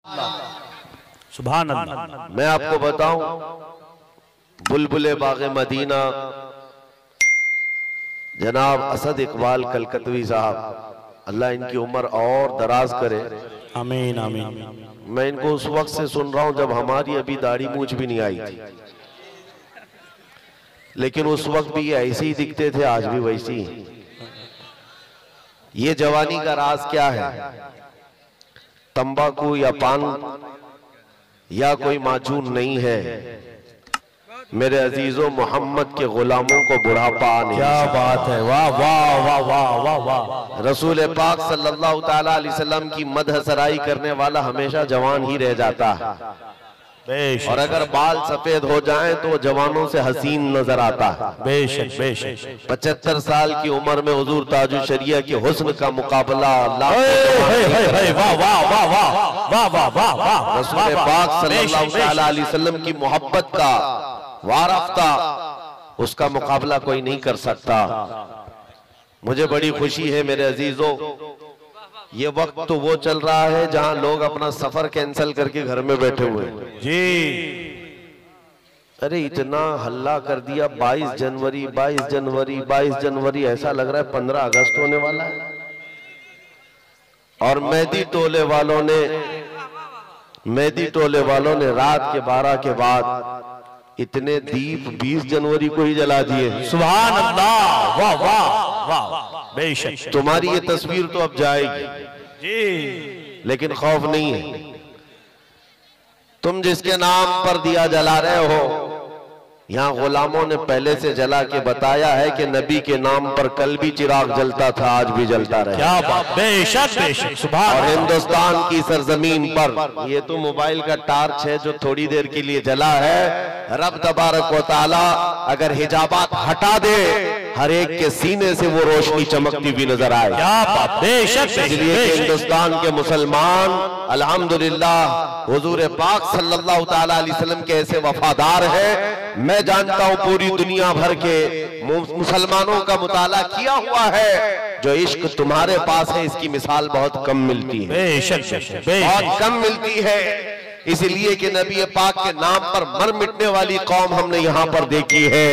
सुभान अल्लाह। मैं आपको बताऊं, बुलबुले बाग़े मदीना जनाब असद इकबाल कलकतवी साहब, अल्लाह इनकी उम्र और दराज करे। आमीन आमीन। मैं इनको उस वक्त से सुन रहा हूं जब हमारी अभी दाढ़ी मूछ भी नहीं आई थी, लेकिन उस वक्त भी ये ऐसे ही दिखते थे, आज भी वैसे ही। ये जवानी का राज क्या है? तंबाकू या पान या कोई माजून नहीं है मेरे अजीजों, मोहम्मद के गुलामों को बुढ़ापा नहीं। क्या बात है, वाह वाह वाह वाह वाह वाह। रसूल पाक सल्लल्लाहु ताला अलैहि वसल्लम की मदह सराई करने वाला हमेशा जवान ही रह जाता है, और अगर बाल सफेद हो जाएं तो वो जवानों से हसीन नजर आता है। बेशक बेशक। 75 साल की उम्र में हुजूर ताजुल शरिया के हुस्न का मुकाबला रसूल पाक सल्लल्लाहु ताला अलैहि वसल्लम की मोहब्बत का वारफ्ता, उसका मुकाबला कोई नहीं कर सकता। मुझे बड़ी खुशी है मेरे अजीजों, ये वक्त तो वो चल रहा है जहां लोग अपना सफर कैंसिल करके घर में बैठे हुए हैं जी। अरे इतना हल्ला कर दिया, 22 जनवरी 22 जनवरी 22 जनवरी, ऐसा लग रहा है 15 अगस्त होने वाला है। और मेहंदी टोले वालों ने रात के 12 के बाद इतने दीप 20 जनवरी को ही जला दिए। सुभान अल्लाह, वाह वाह वाह। बेशक तुम्हारी ये तस्वीर तो अब जाएगी जी, लेकिन खौफ नहीं है। तुम जिसके नाम पर दिया जला रहे हो, यहाँ गुलामों ने पहले से जला के बताया है कि नबी के नाम पर कल भी चिराग जलता था, आज भी जलता रहे। क्या बात, बेशक बेशक। सुभान। और हिंदुस्तान की सरजमीन पर ये तो मोबाइल का टार्च है जो थोड़ी देर के लिए जला है। रब तबारक व तआला अगर हिजाबात हटा दे, हर एक के सीने से वो रोशनी चमकती भी नजर आए। क्या बात, बेशक। इसलिए हिंदुस्तान के मुसलमान अल्हम्दुलिल्लाह हुजूर पाक सल्लल्लाहु ताला अलैहि वसल्लम के ऐसे वफादार हैं। मैं जानता हूं पूरी दुनिया भर के मुसलमानों का मुताला किया हुआ है, जो इश्क तुम्हारे पास है इसकी मिसाल बहुत कम मिलती है। बेशक बहुत कम मिलती है। इसलिए कि नबी पाक के नाम पर मर मिटने वाली कौम हमने यहाँ पर देखी है।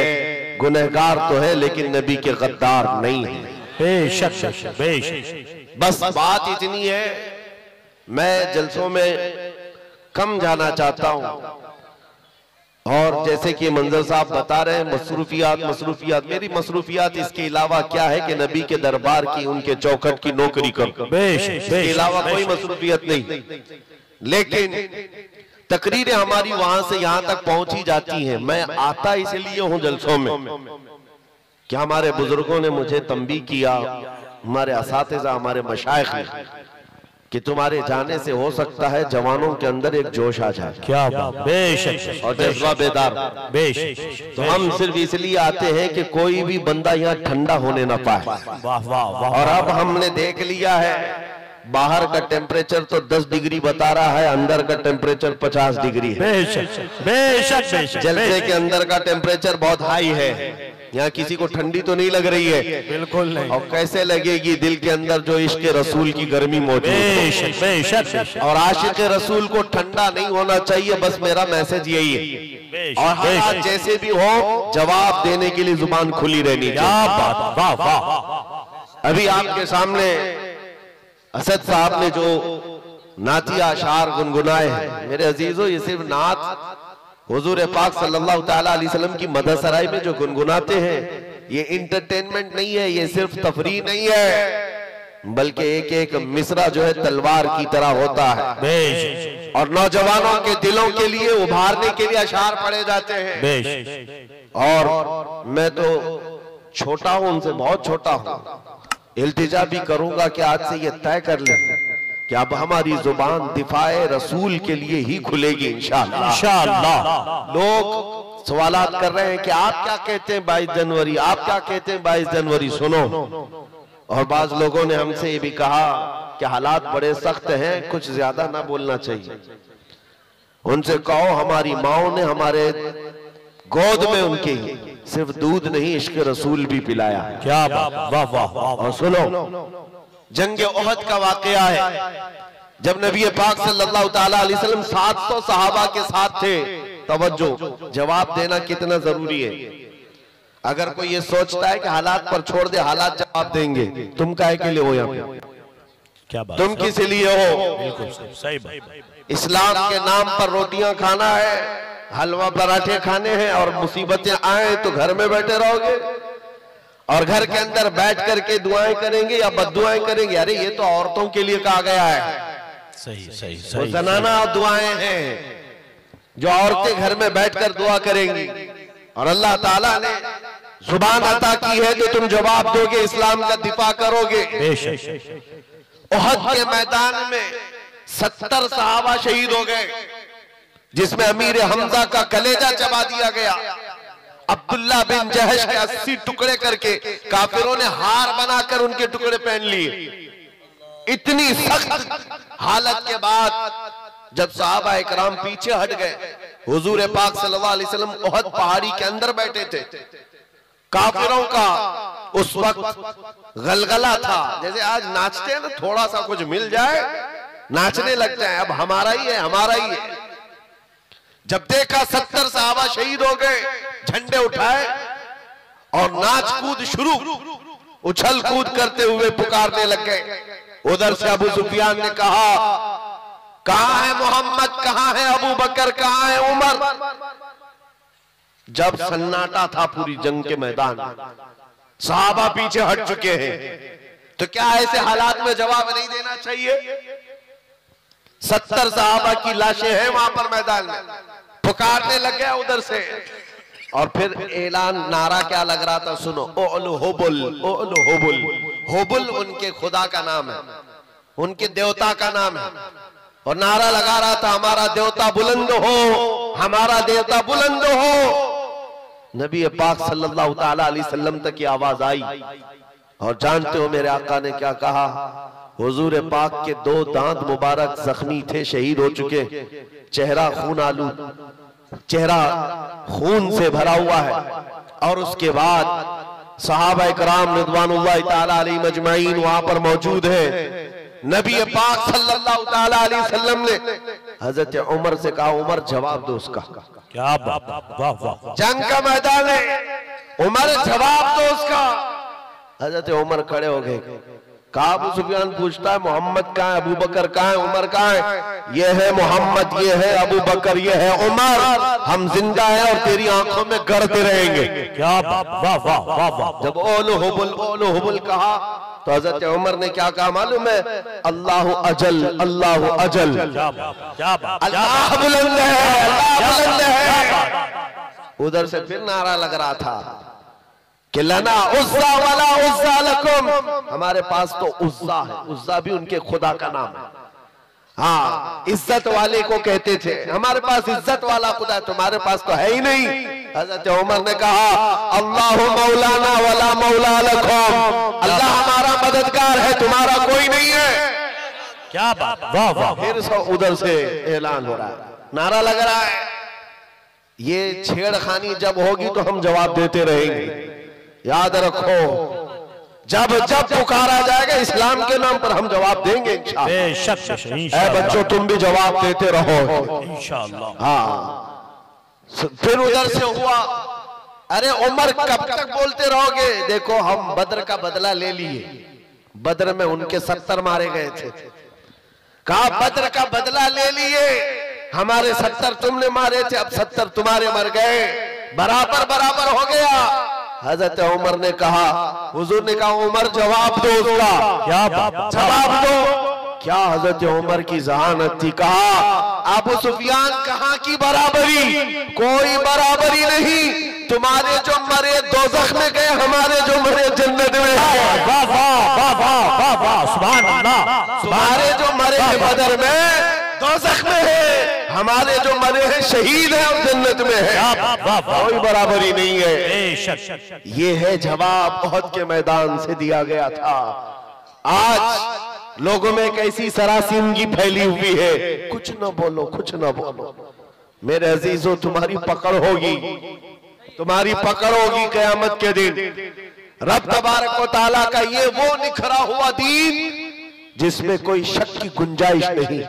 गुनहगार तो है लेकिन नबी के गद्दार नहीं है। बेशक बेशक। बस बात इतनी है, मैं जलसों में कम जाना चाहता हूँ। और जैसे कि मंजर साहब बता रहे हैं, मसरूफियात, मेरी मसरूफियात इसके अलावा क्या है कि नबी के दरबार की, उनके चौखट की नौकरी करो, इसके अलावा कोई मसरूफियत नहीं। लेकिन तकरीरें हमारी वहां से यहां तक पहुंची जाती हैं। मैं आता इसलिए हूं जलसों में कि हमारे बुजुर्गों ने मुझे तंबीह किया, हमारे असातिज़ा, हमारे मशाइख ने, कि तुम्हारे जाने से हो सकता है जवानों के अंदर एक जोश आ जाए। क्या बात, बेशक। और जज्बा बेदार। बेशक। तो हम सिर्फ इसलिए आते हैं कि कोई भी बंदा यहाँ ठंडा होने ना पाए। वाह वाह वाह। और अब हमने देख लिया है, बाहर का टेम्परेचर तो 10 डिग्री बता रहा है, अंदर का टेम्परेचर 50 डिग्री है। बेशक बेशक बेशक। जलसे के अंदर का टेम्परेचर बहुत हाई है। यहाँ किसी को ठंडी तो नहीं लग रही है? बिल्कुल नहीं। और कैसे लगेगी दिल के अंदर जो इश्क रसूल की गर्मी मौजूद है। बेशक बेशक। और आशिक रसूल को ठंडा नहीं होना चाहिए, बस मेरा मैसेज यही है। और हालात जैसे भी हो, जवाब देने के लिए जुबान खुली रहनी चाहिए। क्या बात, वाह वाह। अभी आपके सामने असद साहब ने जो नातिया अशार गुनगुनाए हैं, मेरे अजीजों, ये सिर्फ नात हुजूर पाक सल्लल्लाहु ताला अलैहि वसल्लम की मदह सराय में जो गुनगुनाते हैं, ये इंटरटेनमेंट नहीं है, ये सिर्फ तफरीह नहीं है, बल्कि एक एक मिसरा जो है तलवार की तरह होता है। और नौजवानों के दिलों के लिए उभारने के लिए अशार पढ़े जाते हैं। और मैं तो छोटा हूं, उनसे बहुत छोटा हूं, इल्तिजा भी करूंगा कि आज से ये तय कर लें कि अब हमारी जुबान दिफाए रसूल के लिए ही खुलेगी इंशाअल्लाह। इंशाअल्लाह। लोग सवालात कर रहे हैं कि आप क्या कहते हैं 22 जनवरी, आप क्या कहते हैं 22 जनवरी, सुनो। और बाज लोगों ने हमसे ये भी कहा कि हालात बड़े सख्त हैं, कुछ ज्यादा ना बोलना चाहिए। उनसे कहो हमारी माओ ने हमारे गोद में उनके सिर्फ दूध नहीं इश्क रसूल भी पिलाया है। क्या बात, वाह वाह। और सुनो, जंग ओहद का वाकया है जब नबी पाक सल्लल्लाहु ताला अलैहि वसल्लम 700 सहाबा के साथ थे, तवज्जो, जवाब देना कितना जरूरी है। अगर कोई ये सोचता है कि हालात पर छोड़ दे, हालात जवाब देंगे, तुम काहे के लिए हो यहाँ पे? क्या बात, तुम किस लिए हो? बिल्कुल सही बात। इस्लाम के नाम पर रोटियां खाना है, हलवा पराठे खाने हैं, और मुसीबतें आए तो घर में बैठे रहोगे और घर के अंदर बैठ करके दुआएं करेंगे या बद्दुआएं करेंगे। अरे ये तो औरतों के लिए कहा गया है, सही सही वो सही। जनाना दुआएं हैं जो औरतें घर में बैठकर दुआ करेंगी, और अल्लाह ताला ने जुबान अता की है तो तुम जवाब दोगे, इस्लाम का दिफा करोगे। उहद के मैदान में 70 सहाबा शहीद हो गए, जिसमें अमीर हमजा का कलेजा चबा दिया गया। अब्दुल्ला बिन जहश के 80 टुकड़े करके काफिरों ने हार बनाकर उनके टुकड़े पहन लिए। इतनी सख्त हालत के बाद जब सहाबा इकराम पीछे हट गए, हुजूर पाक सल्लल्लाहु अलैहि वसल्लम उहद पहाड़ी के अंदर बैठे थे। काफिरों का उस वक्त गलगला था, जैसे आज नाचते हैं ना, थोड़ा सा कुछ मिल जाए नाचने लगते हैं, अब हमारा ही है, हमारा ही है। जब देखा 70 सहाबा शहीद हो गए, झंडे उठाए और नाच कूद शुरू, उछल कूद करते हुए पुकारने लग गए। उधर से अबू सुफियान ने कहा, कहां है मोहम्मद, कहां है अबू बकर, कहां है उमर? जब सन्नाटा था पूरी जंग के मैदान, सहाबा पीछे हट चुके हैं, तो क्या ऐसे हालात में जवाब नहीं देना चाहिए? 70 सहाबा की लाशें हैं वहां पर मैदान में, पुकारने लग गया उधर से। और फिर ऐलान, नारा क्या लग रहा था, सुनो, ओलु होबुल, ओलु होबुल। होबुल उनके खुदा का नाम है, उनके देवता का नाम है, और नारा लगा रहा था, हमारा देवता बुलंद हो, हमारा देवता बुलंद हो। नबी पाक सल्लल्लाहु ताला अलैहि वसल्लम तक की आवाज आई, और जानते हो मेरे आका ने क्या कहा? हुजूर पाक के 2 दांत मुबारक जख्मी थे, शहीद हो चुके, चेहरा खून आलू, चेहरा खून से भरा हुआ है। और उसके बाद सहाबा इकराम रिदवानुल्लाह ताला अलैहिम अजमाइन वहां पर मौजूद है। नबी पाक सल्लल्लाहु ताला अलैहि वसल्लम ने हजरत उमर से कहा, उमर जवाब दो उसका। क्या बात, वाह वाह। जंग का मैदान है, उमर जवाब दो उसका। हजरत उमर खड़े हो गए। कहा, अबू सुफियान पूछता है, मोहम्मद कहाँ है, अबू बकर कहाँ है, उमर कहाँ है? ये है मोहम्मद, ये है अबू बकर, ये है उमर, हम जिंदा हैं और तेरी आंखों में गड़ते रहेंगे। क्या बात, वाह वाह वाह वाह। जब ओलो हुबुल कहा तो हजरत उमर ने क्या कहा मालूम है? अल्लाह अजल, अल्लाह अजल, अल्लाह बुलंद है, अल्लाह बुलंद है। उधर से फिर नारा लग रहा था कि लना उज़्ज़ा वाला उज़्ज़ा लकुम, हमारे पास तो उज़्ज़ा है, उज़्ज़ा भी उनके खुदा का नाम है। हाँ, इज्जत वाले को कहते थे, हमारे पास इज्जत वाला खुदा है, तुम्हारे पास तो है ही नहीं। हजरत उमर ने कहा, अल्लाह मौलाना वला मौला लकुम, अल्लाह हमारा मददगार है, तुम्हारा कोई नहीं है। क्या बात, वाह वाह। फिर उधर से ऐलान हो रहा है, नारा लग रहा है। ये छेड़खानी जब होगी तो हम जवाब देते रहेंगे। याद रखो, जब जब पुकारा जाएगा इस्लाम के नाम पर हम जवाब देंगे इंशाअल्लाह। ऐ बच्चों, तुम भी जवाब देते रहो इंशाअल्लाह। हाँ, फिर उधर से हुआ, अरे उमर कब तक बोलते रहोगे? देखो, हम बद्र का बदला ले लिए, बद्र में उनके 70 मारे गए थे। कहा, बद्र का बदला ले लिए, हमारे 70 तुमने मारे थे, अब 70 तुम्हारे मर गए, बराबर बराबर हो गया। हजरत उमर ने कहा, हुजूर ने कहा, उमर जवाब दो उसका। क्या जवाब दो? क्या हजरत उमर की जहानत थी। कहा, अबू सुफियान कहाँ की बराबरी, कोई बराबरी नहीं। तुम्हारे जो मरे दोज़ख में गए, हमारे जो मरे जन्नत में है। वाह वाह वाह वाह वाह, सुभान अल्लाह। तुम्हारे जो मरे हैं बदर में, दोज़ख में है, हमारे जो मरे हैं शहीद हैं और जन्नत में है। कोई बराबरी नहीं है। ये है जवाब उहद के मैदान से दिया गया था। आज लोगों में एक ऐसी सरासिनगी फैली हुई है, कुछ न बोलो, कुछ न बोलो। मेरे अजीजों, तुम्हारी पकड़ होगी, तुम्हारी पकड़ होगी क़यामत के दिन। रब तबारक व तआला का ये वो निखरा हुआ दीन जिसमें कोई शक की गुंजाइश नहीं।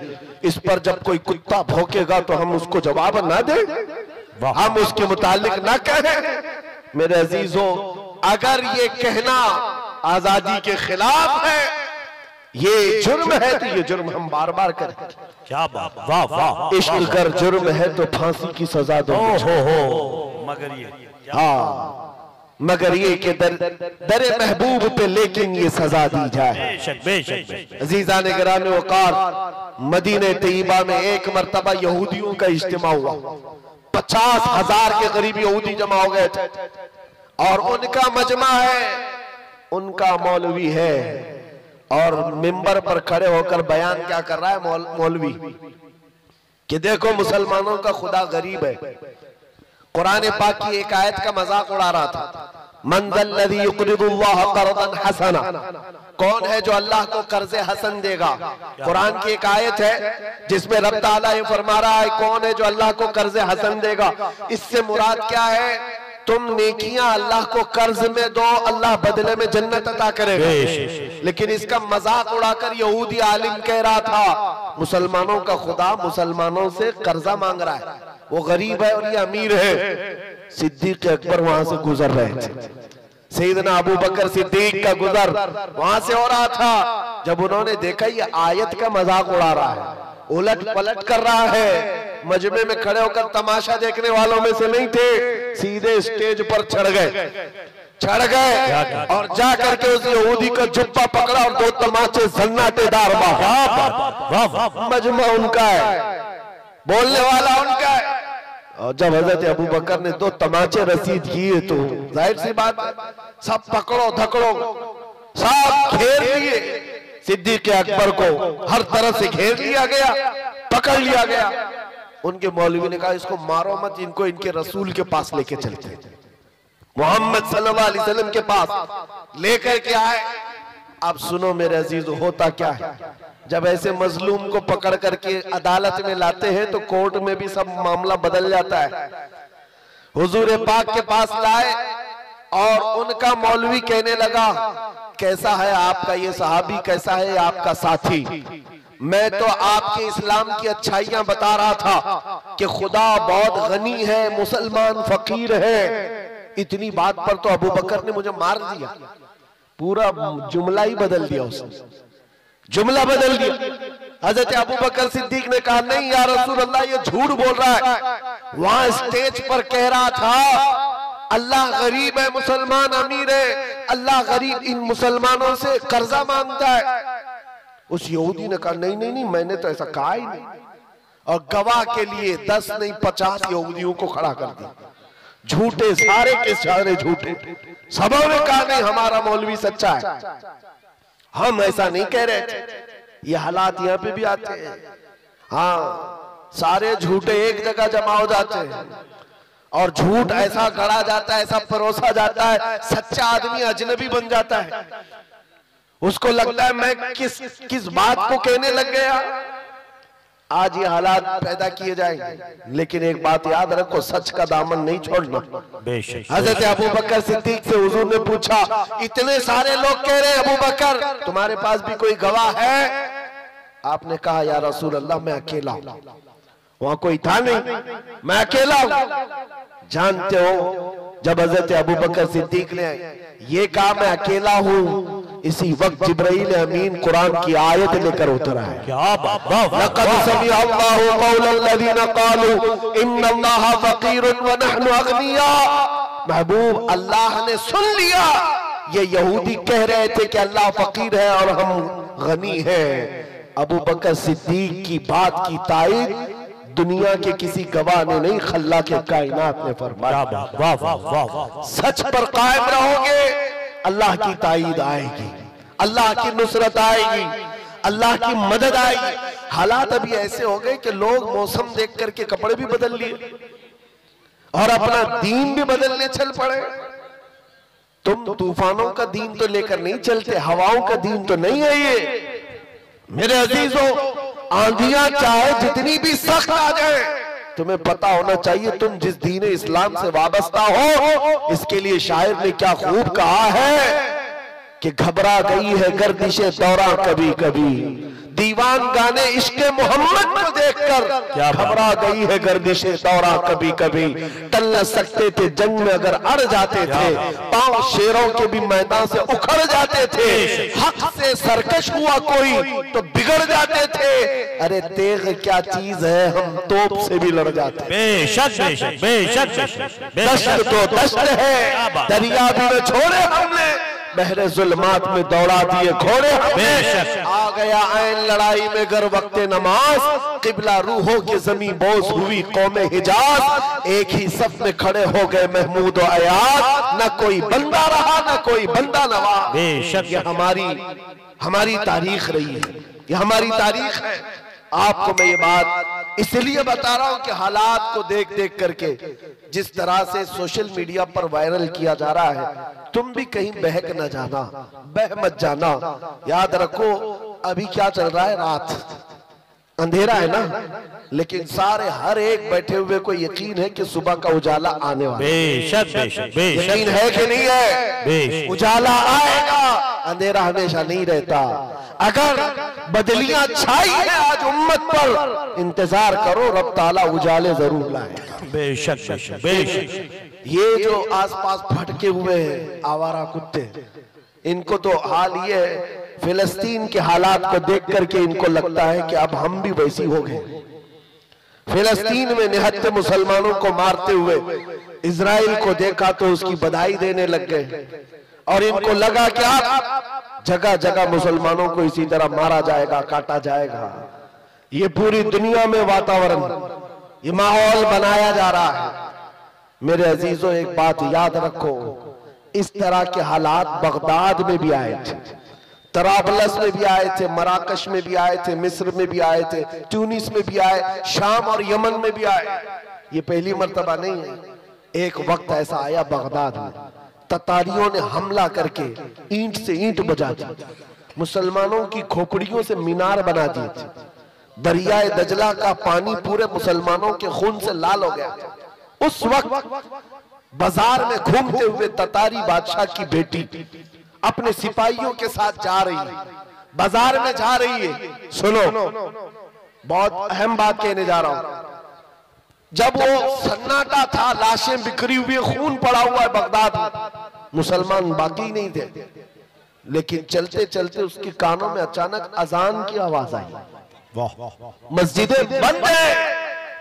इस पर जब कोई कुत्ता भौंकेगा तो हम उसको जवाब ना दें, हम उसके मुतालिक ना कहें। मेरे अजीजों, अगर ये कहना आजादी के खिलाफ है, ये जुर्म है, तो ये जुर्म हम बार बार करें। क्या बात, वाह वाह। इश्क कर जुर्म है तो फांसी की सजा दो। मगर ये, हाँ, मगर ये कि दरे महबूब पे लेकिन ये सजा दी जाए। बेशक बेशक। अजीजा ने गिराने वकार, मदीने तैयबा में एक मर्तबा यहूदियों का इज्तिमा हुआ। 50,000 के करीब यहूदी जमा हो गए थे और उनका मजमा है, उनका मौलवी है और मिंबर पर खड़े होकर बयान क्या कर रहा है मौलवी कि देखो मुसलमानों का खुदा गरीब है। कुरान पाक की एक आयत का मजाक उड़ा रहा था, मन ज़ल्लज़ी युक़रिदुल्लाह क़र्ज़न हसना, कौन है जो अल्लाह को कर्ज़े हसन देगा। कुरान की एक आयत है जिसमें रब ताला ये फरमा रहा है कौन है जो अल्लाह को कर्ज़े हसन देगा। इससे मुराद क्या है, तुम नेकियां अल्लाह को कर्ज में दो, अल्लाह बदले में जन्नत अता करेगा। लेकिन इसका मजाक उड़ाकर यहूदी आलिम कह रहा था मुसलमानों का खुदा मुसलमानों से कर्जा मांग रहा है, वो गरीब है और ये अमीर है। सिद्दीक अकबर वहां से गुजर रहे थे, सैयदना अबू बकर सिद्दीक का गुजर वहां से हो रहा था। जब उन्होंने देखा ये आयत का मजाक उड़ा रहा है, उलट पलट कर रहा है, मजमे में खड़े होकर तमाशा देखने वालों में से नहीं थे, सीधे स्टेज पर चढ़ गए और जा करके उस यहूदी का जुब्बा पकड़ा और 2 तमाचे सन्नाटेदार मारा। मजमा उनका है, बोलने वाला उनका है। और जब हजरत अबू बकर ने 2 तमाचे रसीद किए तो जाहिर सी बात है सब पकड़ो धकड़ो सब घेर लिए। सिद्दीक अकबर को हर तरफ से घेर लिया गया, पकड़ लिया गया। उनके मौलवी ने कहा इसको मारो मत, इनको इनके रसूल के पास लेके चलते हैं, मोहम्मद सल्लल्लाहु अलैहि वसल्लम के पास लेकर के आए। अब सुनो मेरे अजीज, होता क्या है जब ऐसे मजलूम को पकड़ करके अदालत में लाते हैं तो कोर्ट में भी सब मामला बदल जाता है। हुजूर पाक के पास लाए और उनका मौलवी कहने लगा कैसा है आपका ये सहाबी, कैसा है आपका साथी। मैं तो आपके इस्लाम की अच्छाइयां बता रहा था कि खुदा बहुत गनी है, मुसलमान फकीर है। इतनी बात पर तो अबू बकर ने मुझे मार दिया, पूरा जुमला ही बदल दिया, उसने जुमला बदल दिया। हजरत अबू बकर सिद्दीक ने कहा नहीं या रसूल अल्लाह ये झूठ बोल रहा है। वहां स्टेज पर कह रहा था अल्लाह गरीब है, मुसलमान अमीर है, अल्लाह गरीब इन मुसलमानों से कर्जा मांगता है। उस यहूदी ने कहा नहीं नहीं नहीं, मैंने तो ऐसा कहा ही नहीं। और गवाह के लिए 10 नहीं 50 यहूदियों को खड़ा कर दिया, झूठे सारे के सारे झूठे। सबों ने कहा नहीं हमारा मौलवी सच्चा है, हम ऐसा नहीं कह रहे थे। ये हालात यहाँ पे भी आते हैं। हाँ, सारे झूठे एक जगह जमा हो जाते हैं और झूठ ऐसा गढ़ा जाता है, ऐसा परोसा जाता है, सच्चा आदमी अजनबी बन जाता है। उसको लगता है मैं किस बात को कहने लग गया। आज ये हालात पैदा किए जाएंगे, लेकिन एक बात याद रखो, सच का दामन नहीं छोड़ना। हजरत अबू बकर सिद्दीक से हुजूर ने पूछा इतने सारे लोग कह रहे हैं अबू बकर तुम्हारे पास भी कोई गवाह है? आपने कहा या रसूल अल्लाह मैं अकेला हूं, वहां कोई था नहीं, मैं अकेला हूं। जानते हो जब हजरत अबू बकर सिद्दीक ने ये कहा मैं अकेला हूं, इसी वक्त जिब्राइल अमीन कुरान की आयत लेकर उतरा है। क्या बात, लक़द समिअ अल्लाहु क़ौलल लज़ीना क़ालू इन्नल्लाहा फ़क़ीरुन व नहनु अग़निया। महबूब अल्लाह ने सुन लिया, ये यहूदी कह रहे थे कि अल्लाह फकीर है और हम गनी हैं। अबू बकर सिद्दीक की बात की तायीद दुनिया के किसी गवाह ने नहीं, खल्ला के कायनात ने फरमाया। सच पर कायम रहोगे, अल्लाह की तायीद आएगी, अल्लाह की नुसरत आएगी, अल्लाह की मदद आएगी। हालात अभी ऐसे हो गए कि लोग मौसम देख करके कपड़े भी बदल लिए और अपना दीन भी बदलने चल पड़े। तुम तूफानों का दीन तो लेकर नहीं चलते, हवाओं का दीन तो नहीं है ये। मेरे अजीजों, आंधियां चाहे जितनी भी सख्त आ जाए, तुम्हें पता होना चाहिए तुम जिस दीन इस्लाम से वाबस्ता हो। इसके लिए शायर ने क्या खूब कहा है, कि घबरा गई है गर्दिशे दौरा कभी कभी, दीवान गाने इश्क़े मोहम्मद को देखकर घबरा गई है गर्दिशे दौरा कभी कभी। टल न सकते थे जंग में अगर अड़ जाते थे, पांव शेरों के भी मैदान से उखड़ जाते थे। हक से सरकश हुआ कोई तो बिगड़ जाते थे, अरे तेग क्या चीज है हम तोप से भी लड़ जाते। बेशक बेशक बेशक दश्त तो दश्त है, दरिया भी में छोड़े हमने, बहरे जुल्मात में दौड़ा दिए घोड़े हमने। आ गया ऐन लड़ाई में गर वक्ते नमाज, किबला रूहों की जमी बोझ हुई कौमे हिजाज। एक ही सफ में खड़े हो गए महमूद और अयाज, न कोई बंदा रहा न कोई बंदा नवाज। ये हमारी तारीख रही है, ये हमारी तारीख है। आपको मैं ये बात इसलिए बता रहा हूं कि हालात को देख देख करके जिस तरह से सोशल मीडिया पर वायरल किया जा रहा है, तुम भी कहीं बहक न जाना, बह मत जाना। याद रखो अभी क्या चल रहा है, रात अंधेरा है ना, लेकिन सारे हर एक बैठे हुए को यकीन है कि सुबह का उजाला आने वाला है। यकीन है कि नहीं है? उजाला आएगा, अंधेरा हमेशा नहीं रहता। अगर बदलियां छाई है आज उम्मत पर, इंतजार करो रब ताला उजाले जरूर लाए। बेशक बेशक बेशक। ये जो आसपास भटके हुए हैं आवारा कुत्ते, इनको तो हाल ये फिलिस्तीन के हालात को देख करके इनको लगता है कि अब हम भी वैसी हो गए। फिलिस्तीन में निहत्थे मुसलमानों को मारते हुए इजराइल को देखा तो उसकी बधाई देने लग गए, और इनको लगा कि अब जगह जगह मुसलमानों को इसी तरह मारा जाएगा, काटा जाएगा। ये पूरी दुनिया में वातावरण, ये माहौल बनाया जा रहा है। मेरे अजीजों एक बात याद रखो, इस तरह के हालात बगदाद में भी आए थे, तराबलस में भी आए थे, मराकश में भी आए थे, मिस्र में भी आए थे, ट्यूनिस में भी आए, शाम और यमन में भी आए। ये पहली मर्तबा नहीं है। एक वक्त ऐसा आया बगदाद में, ततारियों ने हमला करके ईंट से ईंट बजा दी, मुसलमानों की खोपड़ियों से मीनार बना दिए थे। दरियाए दजला का पानी पूरे मुसलमानों के खून से लाल हो गया। उस वक्त बाजार में घूमते हुए ततारी बादशाह की बेटी अपने सिपाहियों के साथ जा रही है, बाजार में जा रही है। सुनो, बहुत अहम बात कहने जा रहा हूं। जब वो सन्नाटा था, लाशें बिखरी हुई, खून पड़ा हुआ है बगदाद में, मुसलमान बाकी नहीं थे, लेकिन चलते चलते उसके कानों में अचानक अजान की आवाज आई। मस्जिदें बंद है,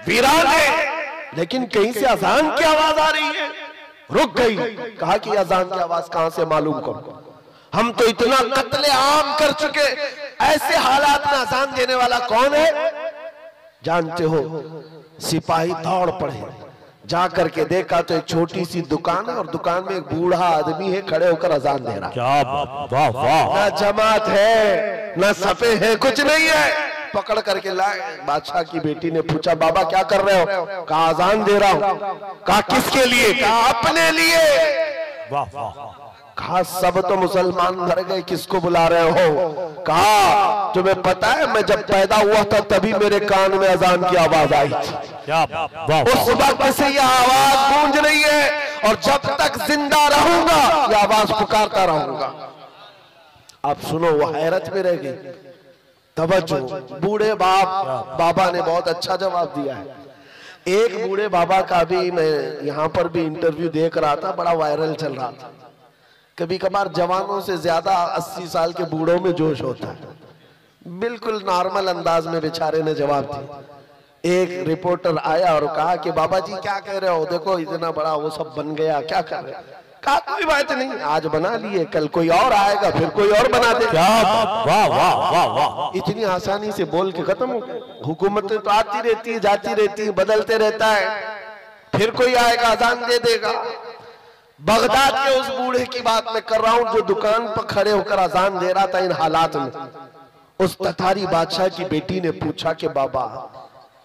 वीरान है, लेकिन कहीं से अजान की आवाज आ रही है। रुक गई, कहा कि अजान की आवाज कहां से मालूम करो, हम तो इतना कत्ले आम कर चुके, ऐसे हालात में अजान देने वाला कौन है? जानते हो, सिपाही दौड़ पड़े, जा करके देखा तो एक छोटी सी दुकान है और दुकान में एक बूढ़ा आदमी है खड़े होकर अजान दे रहा। क्या वाह वाह। ना जमात है ना सफे है, कुछ नहीं है। पकड़ करके लाए। बादशाह की बेटी ने पूछा, बाबा क्या कर रहे हो? कहा अजान दे रहा हूं। कहा किसके लिए? कहा अपने लिए। वाह वाह। कहा सब तो मुसलमान मर गए, किसको बुला रहे हो? कहा तुम्हें पता है मैं जब पैदा हुआ था तभी मेरे कान में अजान की आवाज आई थी। उस वक्त से यह आवाज गूंज रही है और जब तक जिंदा रहूंगा यह आवाज पुकारता रहूंगा। आप सुनो, वो हैरत में रह गई। तवज्जो, बूढ़े बाबा ने बहुत अच्छा जवाब दिया है। एक बूढ़े बाबा का भी मैं यहाँ पर भी इंटरव्यू देख रहा था, बड़ा वायरल चल रहा था। कभी कभार जवानों से ज्यादा 80 साल के बूढ़ों में जोश होता है। बिल्कुल नॉर्मल अंदाज में बेचारे ने जवाब दिया। एक रिपोर्टर आया और कहा कि बाबा जी क्या कह रहे हो, देखो इतना बड़ा वो सब बन गया, क्या कर रहे हो? कहा कोई बात नहीं, आज बना लिए, कल कोई और आएगा, फिर कोई और बना दे। वाह वाह वाह वाह। इतनी आसानी से बोल के खत्म हो गया। हुकूमतें तो आती रहती है, जाती रहती है, बदलते रहता है, फिर कोई आएगा अजान दे देगा। बगदाद के उस बूढ़े की बात मैं कर रहा हूं जो दुकान पर खड़े होकर अजान दे रहा था इन हालात में। उस ततारी बादशाह की बेटी ने पूछा कि बाबा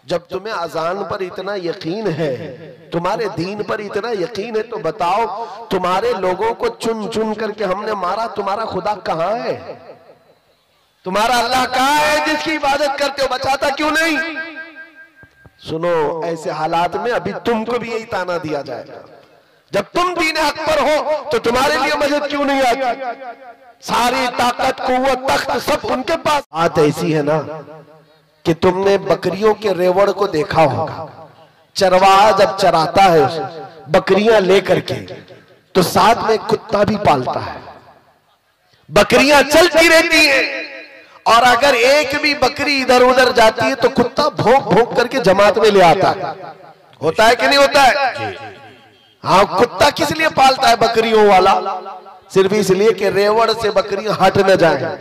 जब तुम्हें अजान पर इतना यकीन है, तुम्हारे दीन पर इतना यकीन है, तो बताओ तुम्हारे लोगों को चुन चुन करके हमने मारा, तुम्हारा खुदा कहाँ है? तुम्हारा अल्लाह कहाँ है जिसकी इबादत करते हो? बचाता क्यों नहीं? सुनो, ऐसे हालात में अभी तुमको भी यही ताना दिया जाएगा। जब तुम दीन हक पर हो तो तुम्हारे लिए मदद क्यों नहीं आती? सारी ताकत कुव्वत तख्त सब उनके पास। बात ऐसी है ना कि तुमने बकरियों के रेवड़ को देखा होगा, चरवाहा जब चराता है बकरियां लेकर के तो साथ में कुत्ता भी पालता है, बकरियां चलती रहती हैं और अगर एक भी बकरी इधर उधर जाती है तो कुत्ता भौंक भौंक करके जमात में ले आता है। होता है कि नहीं होता है? हाँ, कुत्ता किस लिए पालता है बकरियों वाला? सिर्फ इसलिए कि रेवड़ से बकरियां हट न जाए।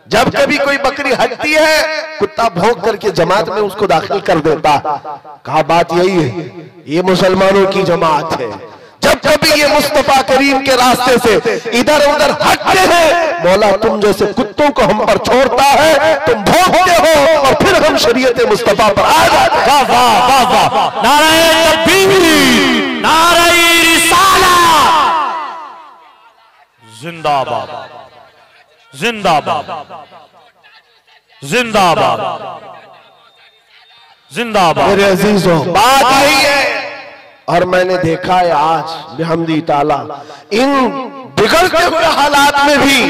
जब कभी कोई बकरी हटती है कुत्ता भौंक करके जमात में उसको दाखिल कर देता। कहा बात यही है, ये मुसलमानों की जमात है। जब कभी ये मुस्तफा करीम के रास्ते से इधर उधर हटते हैं, मौला तुम जैसे कुत्तों को हम पर छोड़ता है, तुम भौंकते हो और फिर हम शरीयत मुस्तफा पर आ जाते हैं। वाह वाह वाह वाह, नारे तकबीर, नारे रिसालत, जिंदाबाद जिंदाबाद जिंदाबाद जिंदाबाद। मेरे अजीजों, बात यही है और मैंने देखा है आज बिहम्दी ताला इन बिगड़ते हुए हालात में भी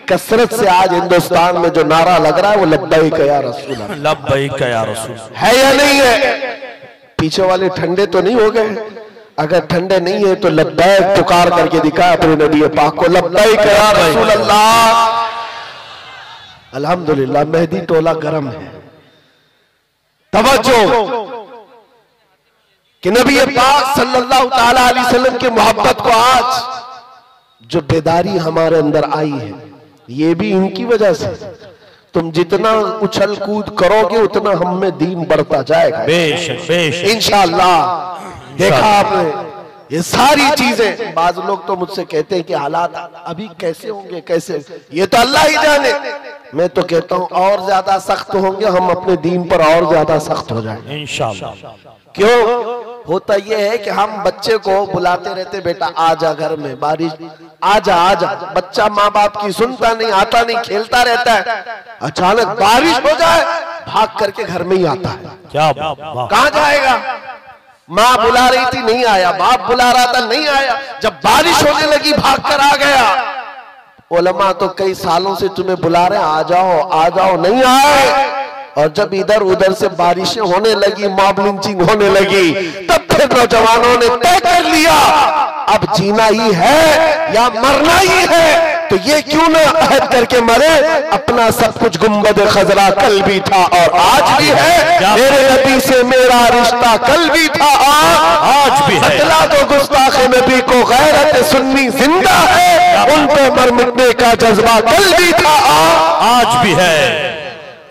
कसरत से आज हिंदुस्तान में जो नारा लग रहा है वो लब्बैक या रसूल अल्लाह, लब्बैक या रसूल है या नहीं है? पीछे वाले ठंडे तो नहीं हो गए? अगर ठंडे नहीं है तो लब्बैक पुकार करके दिखाया अपने नबी पाक को, लब्बैक या रसूल अल्लाह। अल्हम्दुलिल्लाह मेहदी टोला गरम है। तवज्जो कि नबी पाक सल्लल्लाहु ताला अलैहि वसल्लम की मोहब्बत को आज जो बेदारी हमारे अंदर आई है ये भी इनकी वजह से। तुम जितना उछल कूद करोगे उतना हम में दीन बढ़ता जाएगा बेशक बेशक इंशाअल्लाह। देखा आपने ये सारी चीजें। बाज लोग तो मुझसे कहते हैं कि हालात अभी कैसे होंगे, कैसे, ये तो अल्लाह ही जाने। मैं तो कहता हूं और ज्यादा सख्त होंगे, हम अपने दीन पर और ज्यादा सख्त हो जाएंगे इंशाअल्लाह। क्यों होता यह है कि हम बच्चे को बुलाते रहते, बेटा आजा घर में, बारिश आजा आजा। बच्चा माँ बाप की सुनता नहीं, आता नहीं, खेलता रहता है। अचानक बारिश हो जाए भाग करके घर में ही आता है। क्या कहाँ जाएगा? माँ बुला रही थी नहीं आया, बाप बुला रहा था नहीं आया, जब बारिश होने लगी भाग कर आ गया। उलमा तो कई सालों से तुम्हें बुला रहे आ जाओ नहीं आए। और जब इधर उधर से बारिशें होने लगी, मॉब लिंचिंग होने लगी, तब फिर नौजवानों ने तय कर लिया अब जीना ही है या मरना ही है, तो ये क्यों ना अहद करके मरे। अपना सब कुछ गुंबद खजरा कल भी था और आज भी है, मेरे नबी से मेरा रिश्ता कल भी था आज भी है। बदला तो गुस्ताखे नबी को गैरत सुन्नी जिंदा है, उन पे मर मिटने का जज्बा कल भी था आज भी है।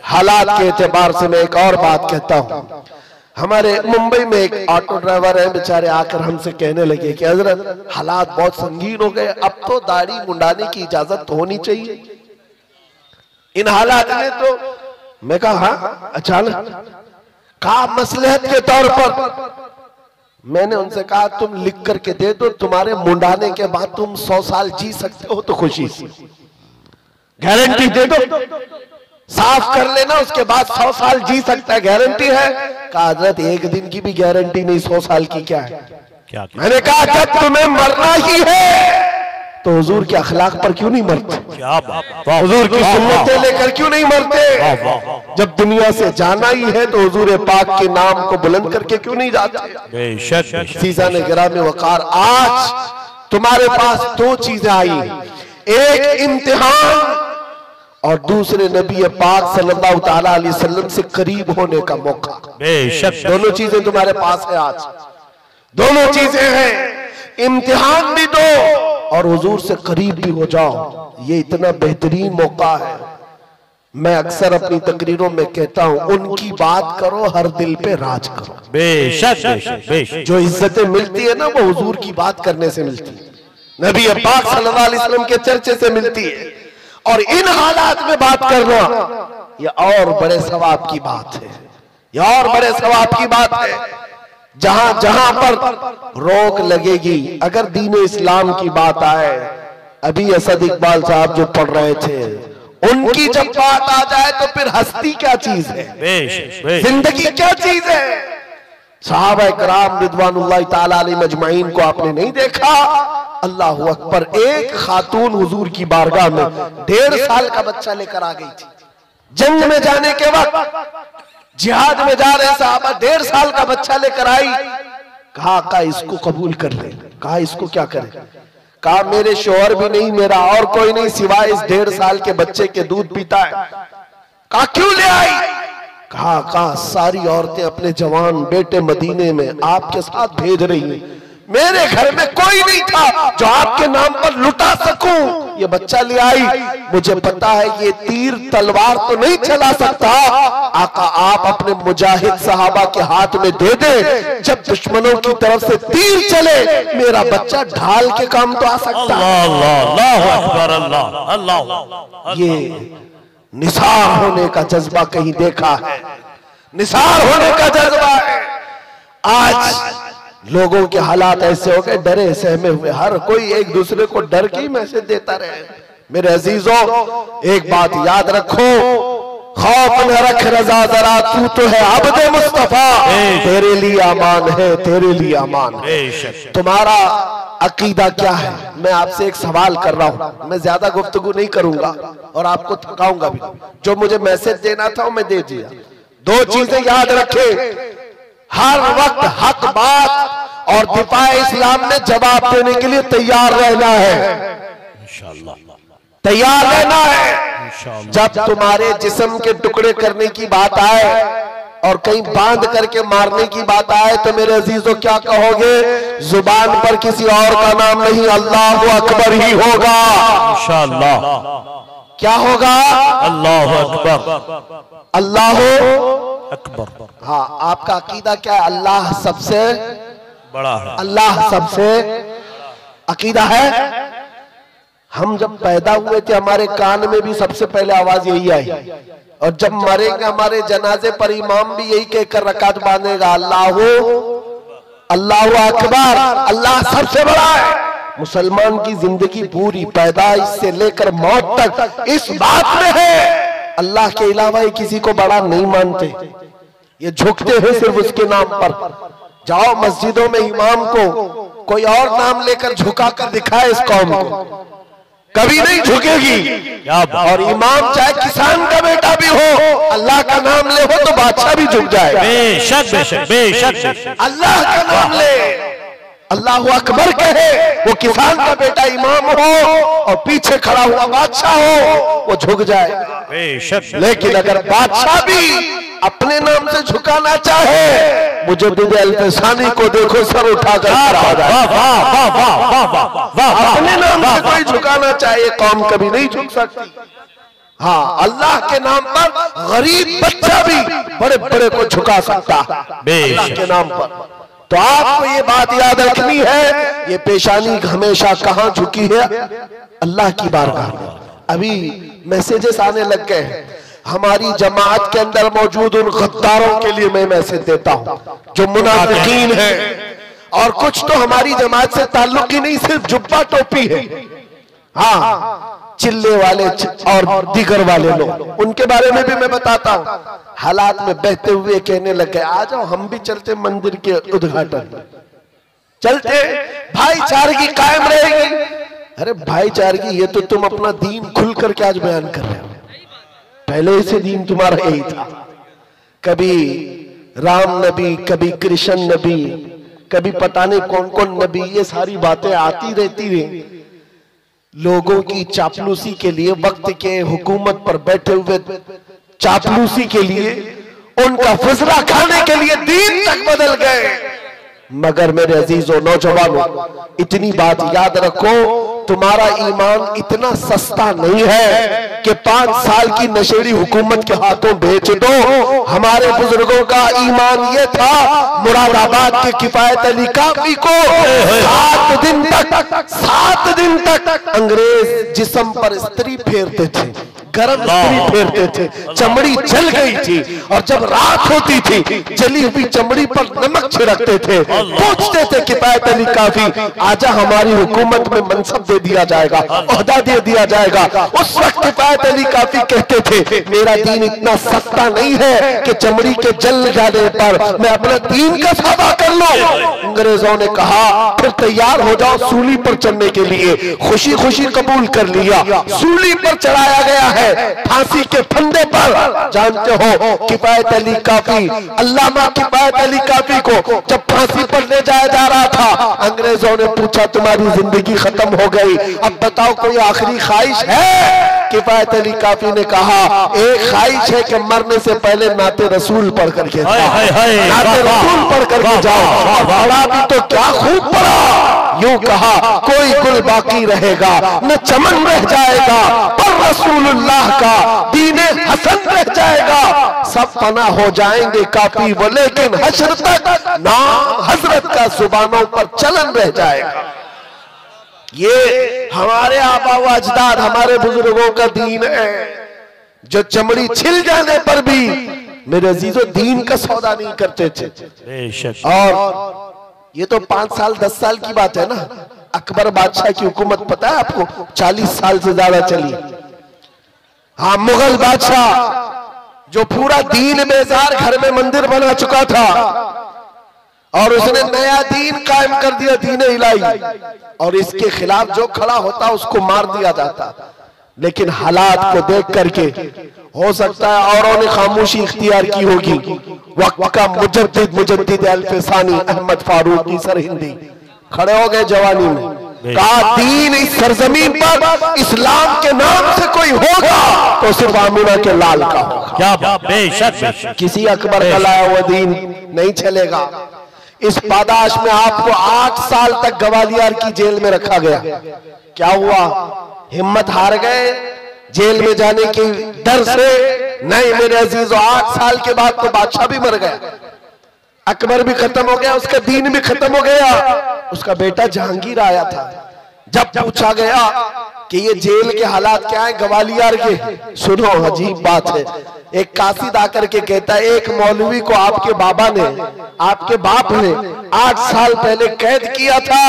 हालात के एतबार से मैं एक और बात कहता हूँ। हमारे मुंबई में एक ऑटो ड्राइवर है, बेचारे आकर हमसे कहने लगे कि हजरत हालात बहुत संगीन हो गए, अब तो दाढ़ी मुंडाने की इजाजत तो होनी चाहिए इन हालात में। तो मैं कहा हाँ, अचानक कहा मसलहत के तौर पर। मैंने उनसे कहा तुम लिख करके दे दो, तुम्हारे मुंडाने के बाद तुम 100 साल जी सकते हो तो खुशी से गारंटी दे दो, साफ कर लेना, उसके बाद 100 साल जी सकता है, गारंटी है। कहा हजरत एक दिन की भी गारंटी नहीं, 100 साल की क्या है? क्या? मैंने कहा जब तुम्हें मरना ही है तो हुजूर के अखलाक पर क्यों नहीं मरते? क्या बात, हुजूर की सुन्नतें लेकर क्यों नहीं मरते? जब दुनिया से जाना ही है तो हुजूर पाक के नाम को बुलंद करके क्यों नहीं जाते? बेशक सीज़ान गिरामी वकार, आज तुम्हारे पास दो चीजें आई, एक इम्तिहान और दूसरे नबी पाक सल्लल्लाहु ताला अलैहि वसल्लम से करीब होने का मौका। बेशक दोनों चीजें तुम्हारे पास है आज, दोनों चीजें हैं। इम्तिहान भी दो और हुजूर से करीब भी हो जाओ, ये इतना बेहतरीन मौका है। मैं अक्सर अपनी तकरीरों में कहता हूं उनकी बात करो, हर दिल पे राज करो। बेशक बेशक बेशक। जो इज्जतें मिलती है ना वो हुजूर की बात करने से मिलती है, नबी पाक सल्लल्लाहु अलैहि वसल्लम के चर्चे से मिलती है। और इन हालात में बात करना ये और बड़े सवाब की बात है, ये और बड़े सवाब की बात है। जहां जहां पर रोक लगेगी, अगर दीन इस्लाम की बात आए, अभी असद इकबाल साहब जो पढ़ रहे थे, उनकी जब बात आ जाए तो फिर हस्ती क्या चीज है, जिंदगी क्या चीज है। सहाबा किराम रिदवानुल्लाह ताला अलैहिम अजमाइन को आपने नहीं देखा, अल्लाह अकबर। एक खातून हुजूर की बारगाह में 1.5 साल का बच्चा लेकर आ गई थी। जंग में जाने के वक्त, जिहाद में जा रहे साहबा, 1.5 साल का बच्चा लेकर आई। कहा इसको कबूल कर ले। कहा इसको क्या करे? कहा मेरे शौहर भी नहीं, मेरा और कोई नहीं सिवाय इस 1.5 साल के बच्चे के दूध पीता है। कहा क्यों ले आई? कहा सारी औरतें अपने जवान बेटे मदीने में आपके साथ भेज रही हैं, मेरे घर में कोई नहीं था जो आपके नाम पर लुटा सकूं, ये बच्चा ले आई। मुझे पता है ये तीर तलवार तो नहीं चला सकता, आका आप अपने मुजाहिद सहाबा के हाथ में दे दे, जब दुश्मनों की तरफ से तीर चले मेरा बच्चा ढाल के काम तो आ सकता है। अल्लाह अकबर, अल्लाह अल्लाह। ये निसार होने का जज्बा कहीं देखा है? निसार होने का जज्बा है। आज लोगों के हालात ऐसे हो गए, डरे सहमे हुए, हर कोई एक दूसरे को डर के ही मैसेज देता रहे। मेरे अजीजों, एक बात याद रखो, खौफ न रख रजा जरा, तू तो है अब्दे मुस्तफा, तेरे लिए अमान है, तेरे लिए अमान है। तुम्हारा अकीदा क्या है? मैं आपसे एक सवाल कर रहा हूं, मैं ज्यादा गुफ्तगू नहीं करूंगा और आपको थकाऊंगा भी। जो मुझे मैसेज देना था वो मैं दे दिया। 2 चीजें याद रखें, हर वक्त हक बात और दिफाए इस्लाम में जवाब देने के लिए तैयार रहना है, इंशाअल्लाह तैयार रहना है। जब तुम्हारे जिस्म के टुकड़े करने की बात आए और कहीं बांध करके मारने की बात आए तो मेरे अजीजों क्या कहोगे? जुबान पर किसी और का नाम नहीं, अल्लाह अकबर ही होगा, इंशाअल्लाह। क्या होगा? अल्लाह अकबर, अल्लाह अकबर। हाँ, आपका अकीदा क्या है? अल्लाह सबसे बड़ा है, अल्लाह सबसे अकीदा है। हम जब पैदा हुए थे हमारे कान में भी सबसे पहले आवाज यही आई, और जब मरेंगे हमारे जनाजे पर इमाम भी यही कहकर रकात बांधेगा, अल्लाह अकबर, अल्लाह सबसे बड़ा है। मुसलमान की जिंदगी पूरी पैदाइश से लेकर मौत तक इस बात में है, अल्लाह के अलावा ये किसी को बड़ा नहीं मानते, ये झुकते हैं सिर्फ उसके नाम पर। जाओ मस्जिदों में इमाम को कोई और नाम लेकर झुका कर दिखाए इस कौम को, कभी नहीं झुकेगी। और इमाम चाहे किसान का बेटा भी हो, अल्लाह का नाम ले हो तो बादशाह भी झुक जाए। बेशक बेशक बेशक, अल्लाह का नाम ले, अल्लाह अकबर कहे, वो किसान का बेटा इमाम हो और पीछे खड़ा हुआ बादशाह हो, वो झुक जाए। बेशक। लेकिन अगर बादशाह भी अपने नाम से झुकाना चाहे, मुझे अल्फसानी को देखो, सर उठाकर अपने नाम से कोई झुकाना चाहे, कौम कभी नहीं झुक सकती। हाँ, अल्लाह के नाम पर गरीब बच्चा भी बड़े बड़े को झुका सकता है अल्लाह के नाम पर। तो आपको ये बात याद रखनी है, ये पेशानी हमेशा कहाँ झुकी है? अल्लाह की बारगाह में। अभी मैसेजेस आने लग गए हैं, हमारी जमात के अंदर मौजूद उन गद्दारों के लिए मैं मैसेज देता हूं जो मुनाफिकीन है, और कुछ तो हमारी जमात से ताल्लुक ही नहीं, सिर्फ जुब्बा टोपी है। हाँ, चिल्ले वाले और दीगर वाले लोग, उनके बारे में भी मैं बताता हूं। हालात में बहते हुए कहने लगे, आ जाओ हम भी चलते मंदिर के उद्घाटन, चलते, भाईचारगी कायम रहेगी। अरे भाईचारगी, ये तो तुम अपना दीन खुल करके आज बयान कर रहे हो, पहले से दीन तुम्हारा यही था। कभी राम नबी, कभी कृष्ण नबी, कभी पता नहीं कौन कौन नबी, ये सारी बातें आती रहती हैं। लोगों की चापलूसी के लिए, वक्त के हुकूमत पर बैठे हुए चापलूसी के लिए, उनका फुसला खाने के लिए दीन तक बदल गए। मगर मेरे अजीजों नौजवानों, इतनी बात याद रखो, तुम्हारा ईमान इतना सस्ता नहीं है कि 5 साल की नशेड़ी हुकूमत के हाथों बेच दो। हमारे बुजुर्गों का ईमान ये था, मुरादाबाद के किफायत अली काफी को 7 दिन तक अंग्रेज जिस्म पर स्त्री फेरते थे, गरम स्त्री फेरते थे, चमड़ी जल गई थी, और जब रात होती थी जली हुई चमड़ी पर नमक छिड़कते थे, पूछते थे किफायत अली काफी आजा हमारी हुकूमत में मनसब दे दिया जाएगा, ओहदा दे दिया जाएगा। उस वक्त किफायत अली काफी कहते थे मेरा दीन इतना सस्ता नहीं है कि चमड़ी के जल जाने पर मैं अपना दीन का सौदा कर लूं। अंग्रेजों ने कहा फिर तैयार हो जाओ सूली पर चढ़ने के लिए। खुशी खुशी कबूल कर लिया, सूली पर चढ़ाया गया है फांसी के फंदे पर। जानते हो किफायत अली काफी, अल्लामा किफायत अली काफी को जब फांसी पर ले जाया जा रहा था, अंग्रेजों ने पूछा तुम्हारी जिंदगी खत्म हो गई, अब बताओ कोई आखिरी ख्वाहिश है? किफायत अली काफी ने कहा एक ख्वाहिश है कि मरने से पहले नाते रसूल पढ़ करके नाते रसूल पढ़ करके जाओ। पढ़ा भी तो क्या खूब पढ़ा। यूं कहा कोई गुल बाकी रहेगा न चमन रह जाएगा, पर रसूलुल्लाह का दीने हसन रह जाएगा। सब फना हो जाएंगे काफी वो, लेकिन हश्र तक नाम हजरत का जुबानों पर चलन रह जाएगा। ये हमारे आबा व अजदाद हमारे बुजुर्गों का दीन है, जो चमड़ी छिल जाने पर भी मेरे अजीजों दीन का सौदा नहीं करते थे। और ये तो 5 साल 10 साल की बात है ना। अकबर बादशाह की हुकूमत पता है आपको 40 साल से ज्यादा चली। हाँ, मुगल बादशाह जो पूरा दीन बेजार घर में मंदिर बना चुका था और उसने नया दीन कायम कर दिया, दीन इलाही, और इसके खिलाफ जो खड़ा होता उसको मार दिया जाता। लेकिन हालात को देख करके हो सकता है औरों ने खामोशी इख्तियार की होगी। वक्त का मुजद्दिद अल्फसानी अहमद फारूकी सरहिंदी खड़े हो गए जवानी में, कहा दीन इस सरजमीन पर इस्लाम के नाम से कोई होगा तो सिर्फ आमिना के लाल का होगा। क्या बेशक किसी अकबर का लाया हुआ दीन नहीं चलेगा। इस पादाश में आपको 8 साल तक ग्वालियर की जेल में रखा गया। क्या हुआ? हिम्मत हार गए जेल में जाने के डर से? नहीं मेरे अजीजों, 8 साल के बाद तो बादशाह भी मर गया, अकबर भी खत्म हो गया, उसका दीन भी खत्म हो गया। उसका बेटा जहांगीर आया था। जब पूछा गया कि ये जेल के हालात क्या है ग्वालियर के, सुनो अजीब बात है। एक कासिद आकर के कहता है एक मौलवी को आपके बाबा ने, आपके बाप ने 8 साल पहले कैद किया था।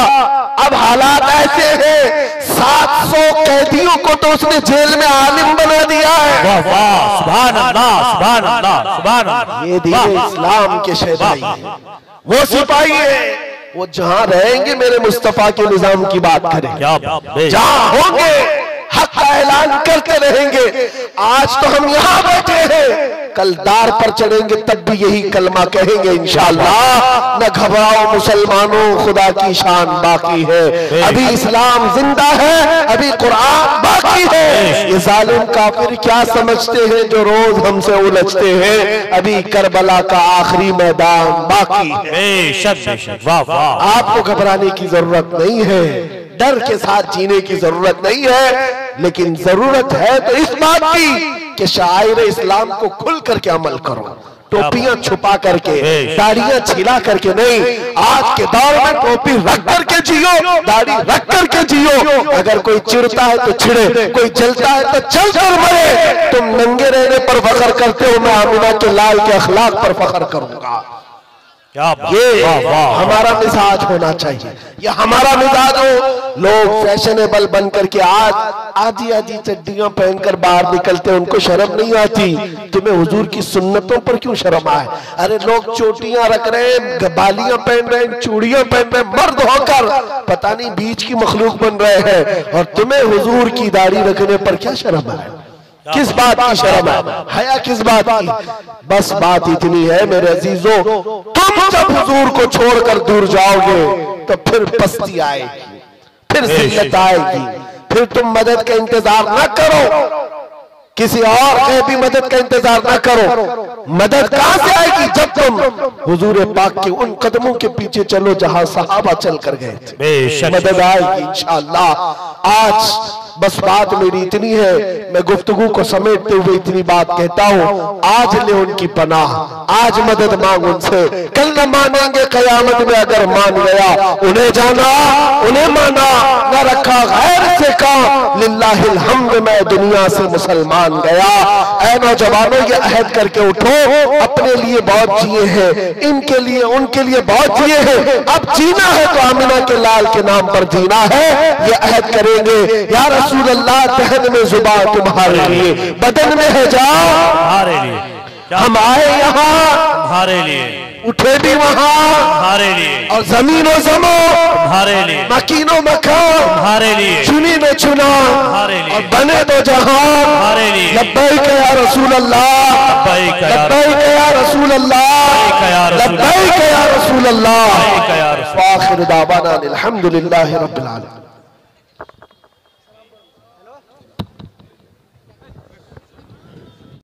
अब हालात ऐसे हैं 700 कैदियों को तो उसने जेल में आलिम बना दिया है। वाह वाह, सुभान अल्लाह, सुभान अल्लाह, सुभान अल्लाह। ये दीन इस्लाम के शहदाई है, वो सिपाही है, वो जहां रहेंगे मेरे मुस्तफा के निजाम की बात करेंगे, जहां होंगे हक का ऐलान करते रहेंगे। आज तो हम यहाँ बैठे हैं, कल दार पर चढ़ेंगे तब भी यही कलमा कहेंगे इंशाअल्लाह। न घबराओ मुसलमानों, खुदा की शान बाकी है, अभी इस्लाम जिंदा है, अभी कुरान बाकी है। ये जालिम काफिर क्या समझते हैं जो रोज हमसे उलझते हैं, अभी करबला का आखिरी मैदान बाकी है। आपको घबराने की जरूरत नहीं है, डर के साथ जीने की जरूरत नहीं है, लेकिन जरूरत है तो इस बात की कि शायर इस्लाम को खुल करके अमल करो। टोपियां छुपा करके, दाढ़ियां छिला करके नहीं, आज के दौर में टोपी रख करके जियो, दाढ़ी रख करके जियो। अगर कोई चिढ़ता है तो छिड़े, कोई जलता है तो चल कर मरे। तुम नंगे रहने पर फख्र करते हो, मैं आमिना के लाल के अखलाक पर फख्र करूंगा। ये हमारा मिजाज होना चाहिए, ये हमारा मिजाज हो। लोग फैशनेबल बन करके आज आधी आधी चड्डियां पहनकर बाहर निकलते हैं, उनको शर्म नहीं आती। तुम्हें हुजूर की सुन्नतों पर क्यों शर्म आए? अरे लोग चोटियां रख रहे हैं, बालियां पहन रहे हैं, चूड़ियां पहन रहे हैं, मर्द होकर पता नहीं बीच की मखलूक बन रहे हैं, और तुम्हें हुजूर की दाढ़ी रखने पर क्या शर्म आए? किस बात की शर्म है? हया किस बात की? बस बात इतनी है मेरे अजीजों, तुम जब हुजूर को छोड़कर दूर जाओगे तो फिर पस्ती आएगी, फिर जिल्लत आएगी, फिर तुम मदद का इंतजार ना करो, किसी और की मदद का इंतजार ना करो। मदद कहां से आएगी? जब तुम हुजूर पाक के उन कदमों के पीछे चलो जहां सहाबा चल कर गए थे, मदद आएगी इंशाअल्लाह। आज बस बात मेरी इतनी है, मैं गुफ्तगू को समेटते हुए इतनी बात कहता हूँ, आज ले उनकी पनाह, आज मदद मांग उनसे, कल न मानेंगे कयामत में अगर मान गया। उन्हें जाना, उन्हें माना, न रखा गैर से काम, लिल्लाहिल हम्द मैं दुनिया से मुसलमान गया। ऐ नौजवानों, ये अहद करके उठो, अपने लिए बहुत जिए हैं, इनके लिए उनके लिए बहुत जिए हैं, अब जीना है तो आमिना के लाल के नाम पर जीना है। ये अहद करेंगे, या रसूल अल्लाह तहन में जुबा तुम्हारे लिए, बदन में है जाओ हमारे लिए, हम आए यहाँ हमारे लिए, उठे भी वहाँ हमारे लिए, और जमीनो जमो हमारे लिए, मकीनो मकान हमारे लिए, चुनी में चुना हमारे लिए, और बने तो जहां हमारे लिए। लब्बैक या रसूल अल्लाह, लब्बैक या लब्बैक या रसूल अल्लाह, लब्बैक या रसूल अल्लाह। लब्बैक या रसूल अल्लाह। आखिर दावाना अल्हम्दुलिल्लाहि रब्बिल आलमीन।